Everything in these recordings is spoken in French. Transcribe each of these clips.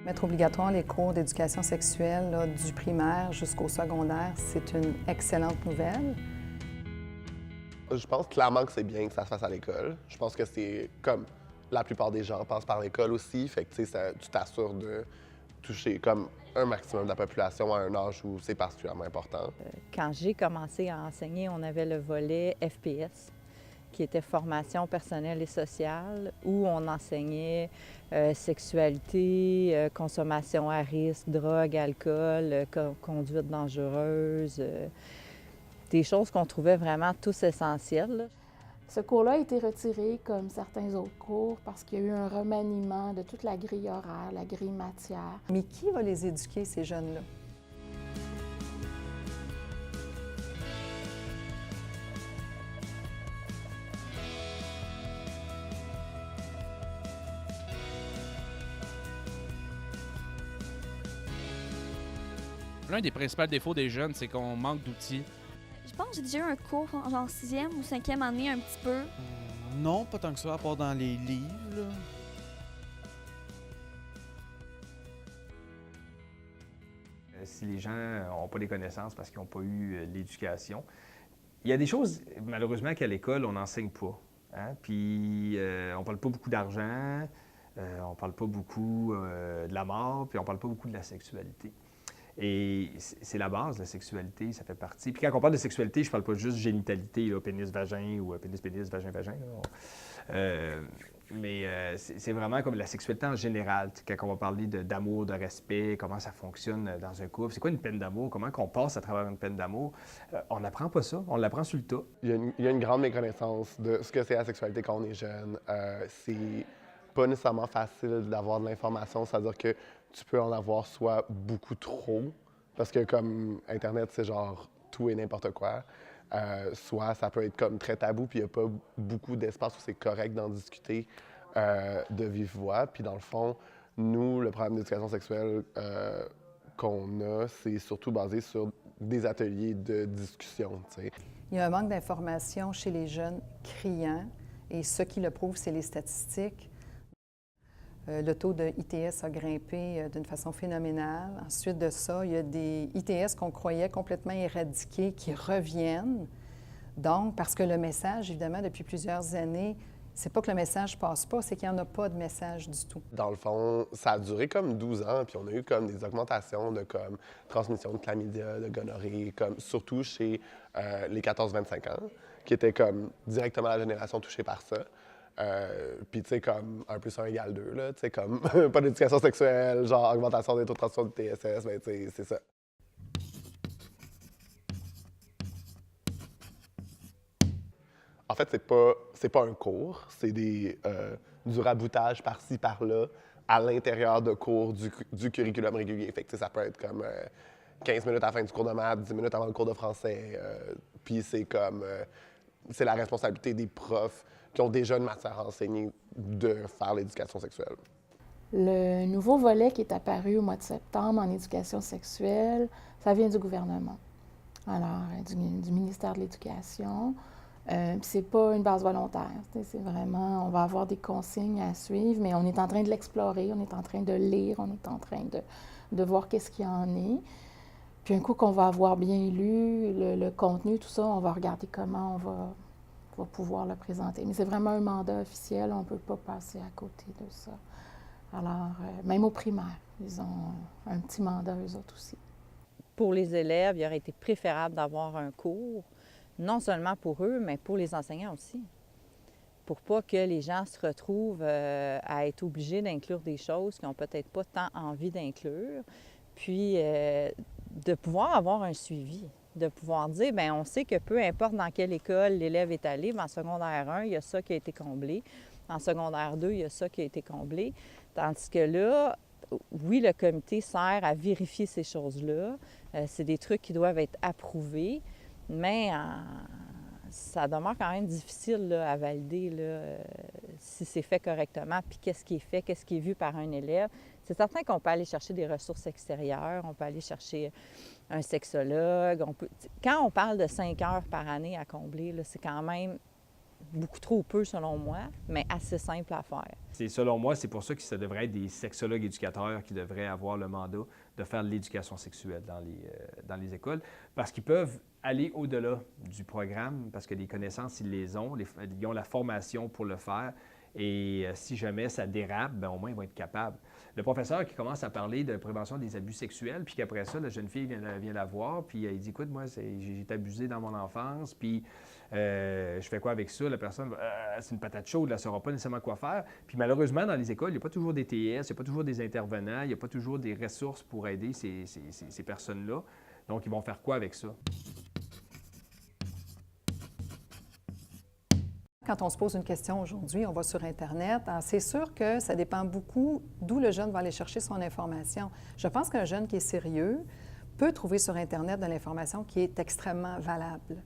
Mettre obligatoire les cours d'éducation sexuelle là, du primaire jusqu'au secondaire, c'est une excellente nouvelle. Je pense clairement que c'est bien que ça se fasse à l'école. Je pense que c'est comme la plupart des gens passent par l'école aussi. Fait que tu t'assures de toucher comme un maximum de la population à un âge où c'est particulièrement important. Quand j'ai commencé à enseigner, on avait le volet FPS, qui était formation personnelle et sociale, où on enseignait sexualité, consommation à risque, drogue, alcool, conduite dangereuse, des choses qu'on trouvait vraiment tous essentielles, là. Ce cours-là a été retiré comme certains autres cours parce qu'il y a eu un remaniement de toute la grille horaire, la grille matière. Mais qui va les éduquer, ces jeunes-là? L'un des principaux défauts des jeunes, c'est qu'on manque d'outils. Je pense que j'ai déjà eu un cours en genre 6e ou 5e année un petit peu. Non, pas tant que ça, à part dans les livres, là. Si les gens n'ont pas les connaissances parce qu'ils n'ont pas eu l'éducation, il y a des choses, malheureusement, qu'à l'école, on n'enseigne pas. Hein? Puis, on parle pas beaucoup d'argent, on parle pas beaucoup de la mort, puis on parle pas beaucoup de la sexualité. Et c'est la base, la sexualité, ça fait partie. Puis quand on parle de sexualité, je parle pas juste génitalité, là, pénis-vagin ou pénis-pénis, vagin-vagin. Mais c'est vraiment comme la sexualité en général. Quand on va parler d'amour, de respect, comment ça fonctionne dans un couple, c'est quoi une peine d'amour, comment on passe à travers une peine d'amour, on n'apprend pas ça, on l'apprend sur le tas. Il y a une grande méconnaissance de ce que c'est la sexualité quand on est jeune. C'est pas nécessairement facile d'avoir de l'information, c'est-à-dire que tu peux en avoir soit beaucoup trop, parce que comme Internet, c'est genre tout et n'importe quoi, soit ça peut être comme très tabou, puis il n'y a pas beaucoup d'espace où c'est correct d'en discuter de vive voix. Puis dans le fond, nous, le programme d'éducation sexuelle qu'on a, c'est surtout basé sur des ateliers de discussion, tu sais. Il y a un manque d'information chez les jeunes criant, et ce qui le prouve, c'est les statistiques. Le taux de ITS a grimpé d'une façon phénoménale. Ensuite de ça, il y a des ITS qu'on croyait complètement éradiqués qui reviennent. Donc, parce que le message, évidemment, depuis plusieurs années, c'est pas que le message passe pas, c'est qu'il n'y en a pas de message du tout. Dans le fond, ça a duré comme 12 ans, puis on a eu comme des augmentations de comme transmission de chlamydia, de gonorrhée, comme surtout chez les 14-25 ans, qui étaient comme directement la génération touchée par ça. Puis, tu sais, comme 1 + 1 = 2, là, tu sais, comme pas d'éducation sexuelle, genre augmentation des taux de transmission du TSS, bien, tu sais, c'est ça. En fait, c'est pas un cours, c'est du raboutage par-ci, par-là, à l'intérieur de cours du curriculum régulier. Fait que, tu sais, ça peut être comme 15 minutes à la fin du cours de maths, 10 minutes avant le cours de français. Puis c'est comme, c'est la responsabilité des profs qui ont déjà une matière à enseigner de faire l'éducation sexuelle. Le nouveau volet qui est apparu au mois de septembre en éducation sexuelle, ça vient du gouvernement. Alors, du ministère de l'Éducation. C'est pas une base volontaire. C'est vraiment, on va avoir des consignes à suivre, mais on est en train de l'explorer, on est en train de lire, on est en train de voir qu'est-ce qu'il y en est. Puis un coup qu'on va avoir bien lu le contenu, tout ça, on va regarder comment on va pouvoir le présenter. Mais c'est vraiment un mandat officiel, on ne peut pas passer à côté de ça. Alors, même au primaire, ils ont un petit mandat, eux autres aussi. Pour les élèves, il aurait été préférable d'avoir un cours, non seulement pour eux, mais pour les enseignants aussi. Pour pas que les gens se retrouvent à être obligés d'inclure des choses qu'ils n'ont peut-être pas tant envie d'inclure. Puis, de pouvoir avoir un suivi, de pouvoir dire, bien, on sait que peu importe dans quelle école l'élève est allé, en secondaire 1, il y a ça qui a été comblé. En secondaire 2, il y a ça qui a été comblé. Tandis que là, oui, le comité sert à vérifier ces choses-là. C'est des trucs qui doivent être approuvés, mais ça demeure quand même difficile là, à valider là, si c'est fait correctement, puis qu'est-ce qui est fait, qu'est-ce qui est vu par un élève. C'est certain qu'on peut aller chercher des ressources extérieures, on peut aller chercher un sexologue. Quand on parle de 5 heures par année à combler, c'est quand même beaucoup trop peu selon moi, mais assez simple à faire. Selon moi, c'est pour ça que ça devrait être des sexologues éducateurs qui devraient avoir le mandat de faire de l'éducation sexuelle dans les écoles, parce qu'ils peuvent aller au-delà du programme, parce que les connaissances, ils ont la formation pour le faire. Et si jamais ça dérape, bien, au moins, ils vont être capables. Le professeur qui commence à parler de prévention des abus sexuels, puis qu'après ça, la jeune fille vient la voir, puis il dit « Écoute, moi, j'ai été abusé dans mon enfance, puis je fais quoi avec ça? » La personne, c'est une patate chaude, elle ne saura pas nécessairement quoi faire. Puis malheureusement, dans les écoles, il n'y a pas toujours des TS, il n'y a pas toujours des intervenants, il n'y a pas toujours des ressources pour aider ces personnes-là. Donc, ils vont faire quoi avec ça? Quand on se pose une question aujourd'hui, on va sur Internet. Alors, c'est sûr que ça dépend beaucoup d'où le jeune va aller chercher son information. Je pense qu'un jeune qui est sérieux peut trouver sur Internet de l'information qui est extrêmement valable.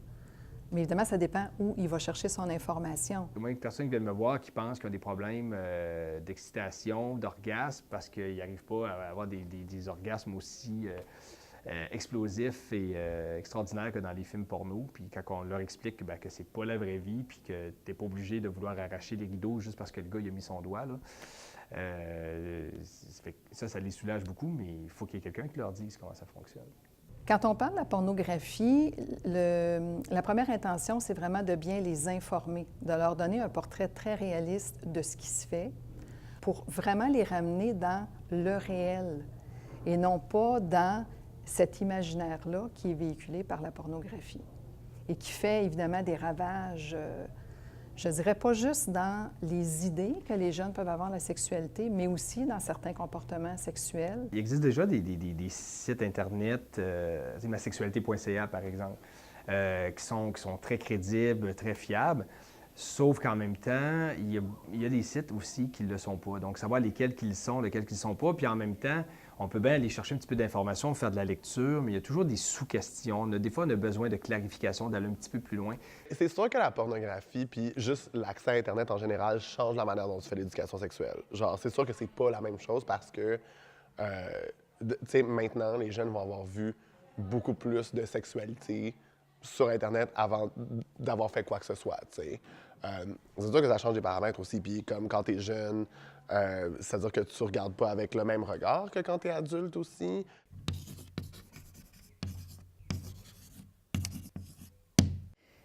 Mais évidemment, ça dépend où il va chercher son information. Moi, une personne qui vient me voir qui pense qu'il a des problèmes d'excitation, d'orgasme, parce qu'il n'arrive pas à avoir des orgasmes aussi explosifs et extraordinaires que dans les films porno. Puis quand on leur explique que c'est pas la vraie vie, puis que tu n'es pas obligé de vouloir arracher les rideaux juste parce que le gars il a mis son doigt, là, ça les soulage beaucoup, mais il faut qu'il y ait quelqu'un qui leur dise comment ça fonctionne. Quand on parle de la pornographie, la première intention, c'est vraiment de bien les informer, de leur donner un portrait très réaliste de ce qui se fait pour vraiment les ramener dans le réel et non pas dans cet imaginaire-là qui est véhiculé par la pornographie et qui fait évidemment des ravages, je dirais pas juste dans les idées que les jeunes peuvent avoir de la sexualité, mais aussi dans certains comportements sexuels. Il existe déjà des sites Internet, masexualité.ca par exemple, qui sont très crédibles, très fiables. Sauf qu'en même temps, il y a des sites aussi qui ne le sont pas. Donc, savoir lesquels qui le sont, lesquels qui ne le sont pas. Puis en même temps, on peut bien aller chercher un petit peu d'informations, faire de la lecture, mais il y a toujours des sous-questions. Des fois, on a besoin de clarification, d'aller un petit peu plus loin. C'est sûr que la pornographie, puis juste l'accès à Internet en général, change la manière dont tu fais l'éducation sexuelle. Genre, c'est sûr que c'est pas la même chose parce que, tu sais, maintenant, les jeunes vont avoir vu beaucoup plus de sexualité sur Internet avant d'avoir fait quoi que ce soit, tu sais. C'est sûr que ça change des paramètres aussi, puis comme quand t'es jeune, c'est-à-dire que tu regardes pas avec le même regard que quand t'es adulte aussi.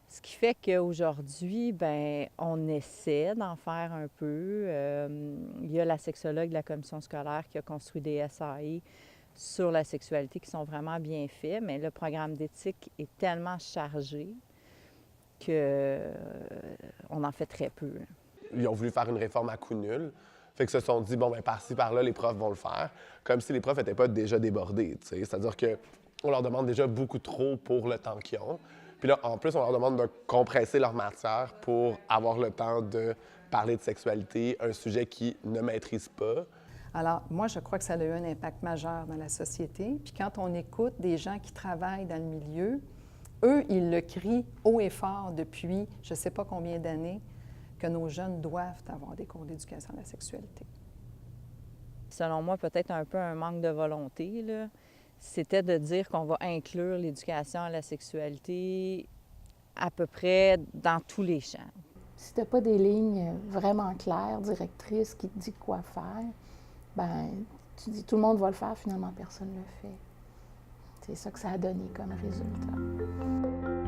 Ce qui fait qu'aujourd'hui, bien, on essaie d'en faire un peu. Il y a la sexologue de la commission scolaire qui a construit des SAE sur la sexualité qui sont vraiment bien faits, mais le programme d'éthique est tellement chargé qu'on en fait très peu. Ils ont voulu faire une réforme à coup nul. Fait qu'ils se sont dit, bon, ben par-ci, par-là, les profs vont le faire. Comme si les profs n'étaient pas déjà débordés, tu sais. C'est-à-dire qu'on leur demande déjà beaucoup trop pour le temps qu'ils ont. Puis là, en plus, on leur demande de compresser leur matière pour avoir le temps de parler de sexualité, un sujet qu'ils ne maîtrisent pas. Alors, moi, je crois que ça a eu un impact majeur dans la société. Puis quand on écoute des gens qui travaillent dans le milieu, eux, ils le crient haut et fort depuis je ne sais pas combien d'années que nos jeunes doivent avoir des cours d'éducation à la sexualité. Selon moi, peut-être un peu un manque de volonté, là. C'était de dire qu'on va inclure l'éducation à la sexualité à peu près dans tous les champs. Si tu n'as pas des lignes vraiment claires, directrices, qui te disent quoi faire, ben tu dis tout le monde va le faire, finalement personne ne le fait. C'est ça que ça a donné comme résultat.